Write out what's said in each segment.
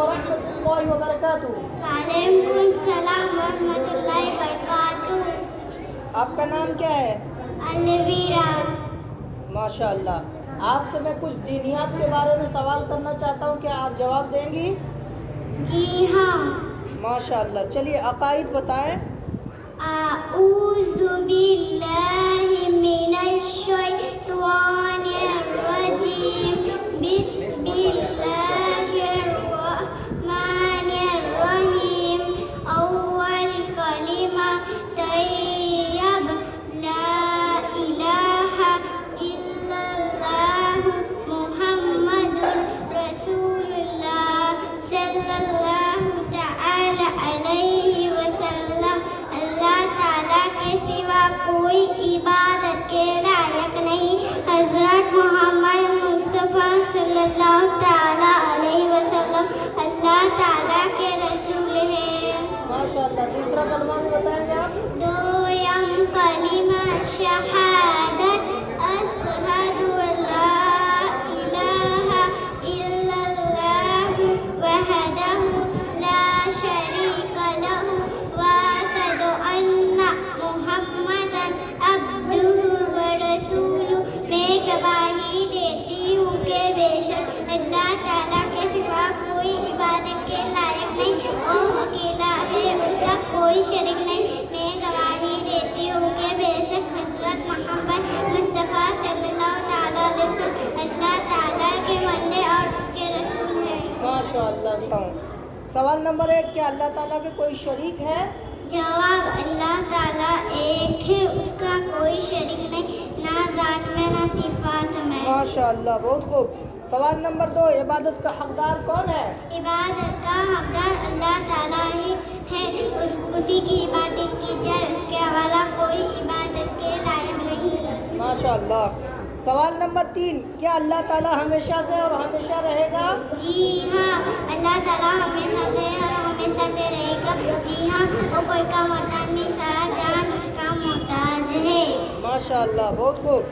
वरहमतुल्लाहि वबरकातुहू। वालेकुम सलाम वरहमतुल्लाहि वबरकातुहू। आपका नाम क्या है? अलवीरा। माशाअल्लाह। आपसे मैं कुछ दीनियात के बारे में सवाल करना चाहता हूँ, क्या आप जवाब देंगी? जी हाँ। माशाअल्लाह। चलिए अकाइद बताएं। अऊज़ु बिल्लाहि मिनश शैतानिर रजीम। बिस्मिल्लाहिर रहमानिर रहीम। अव्वल कलिमा तय्यब ला इलाहा इल्लल्लाहु मुहम्मदुर रसूलुल्लाह सल्लल्लाहु तआला अलैहि वसल्लम। अल्लाह ताला के सिवा कोई इबादत के लायक नहीं। हज़रत मोहम्मद मुस्तफ़ा सल्लल्लाहु ताला अलैहि वसल्लम अल्लाह ताला के रसूल हैं। माशाअल्लाह। दूसरा कलमा भी बताएंगे आप? दोयम कलिमा शहादत अशहदु अल्ला इलाहा इल्लल्लाहु वहदहु ला शरीका लहु व अशहदु अन्ना मुहम्मदन अब्दुहु व रसूलुहु। मैं गवाही देती हूँ कि बेशक अल्लाह ताला के सिवा कोई इबादत के लायक नहीं, वो अकेला है, उसका कोई शरीक नहीं। मैं गवाही देती हूँ कि बेशक हज़रत मोहम्मद मुस्तफ़ा सल्लल्लाहु ताला अलैहि वसल्लम अल्लाह ताला के बंदे और उसके रसूल हैं। माशाअल्लाह। सवाल नंबर 1, क्या अल्लाह ताला के कोई शरीक है? जवाब, अल्लाह ताला एक है, उसका कोई शरीक नहीं, ना ज़ात में ना सिफ़ात में। माशाअल्लाह, बहुत खूब। सवाल नंबर 2, इबादत का हकदार कौन है? इबादत का हकदार अल्लाह ताला ही है, उसी की इबादत की जाए, उसके अलावा कोई इबादत के लायक नहीं। माशाअल्लाह। सवाल नंबर 3, क्या अल्लाह ताला हमेशा से और हमेशा रहेगा? जी हाँ, अल्लाह ताला हमेशा से और हमेशा से रहेगा। जी हाँ, वो कोई का मोहताज नहीं, सारा जहान उसका मोहताज है। माशाअल्लाह, बहुत खूब।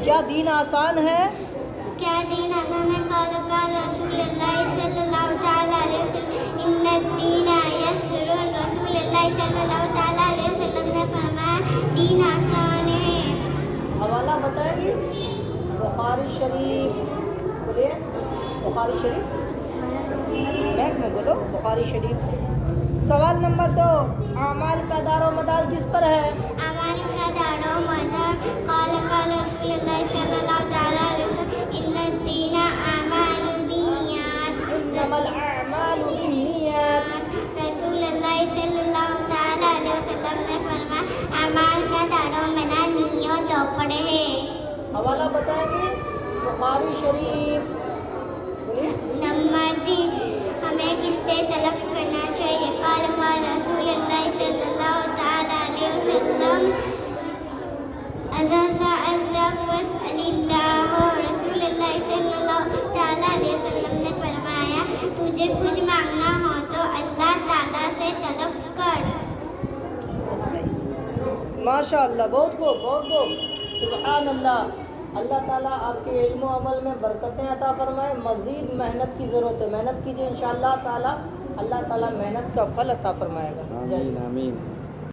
क्या दीन आसान है? क्या दीन आसान है? क़ाल रसूलुल्लाह सल्लल्लाहु तआला अलैहि वसल्लम इन्नद्दीना यस्रुन। रसूलुल्लाह सल्लल्लाहु तआला अलैहि वसल्लम ने फरमाया दीन आसान है। हवाला बताएंगी? बुखारी शरीफ। बोलिए। बुखारी शरीफ। बैक में बोलो, बुखारी शरीफ। सवाल नंबर 2, अमाल का दारो मदार किस पर है? अमाल का दारो मदार क़ाल रसूलुल्लाह सल्लल्लाहु तआला अलैहि वसल्लम इन्नद्दीना अमालु बिन्नियात। इन्नमल अअमालु बिन्नियात। रसूलुल्लाह सल्लल्लाहु तआला अलैहि वसल्लम ने फरमाया अमाल का दारो मदार नियतों पर है। हवाला बताएंगे? बुखारी शरीफ। बोलिए। नंबर 3, हमें किससे तलब करना चाहिए? क़ाल रसूलुल्लाह सल्लल्लाहु तआला अलैहि वसल्लम अज़ा सअल्ता फस्अलिल्लाह। रसूलुल्लाह सल्लल्लाहु तआला अलैहि वसल्लम ने फरमाया तुझे कुछ मांगना हो तो अल्लाह ताला से तलब कर। माशाअल्लाह, बहुत खूब, बहुत खूब। सुभान अल्लाह। अल्लाह ताला आपके इल्म और अमल में बरकतें अता फरमाए। मज़ीद मेहनत की ज़रूरत है, मेहनत कीजिए, इंशाअल्लाह ताला अल्लाह ताला मेहनत का फल अता फरमाएगा। आमीन आमीन।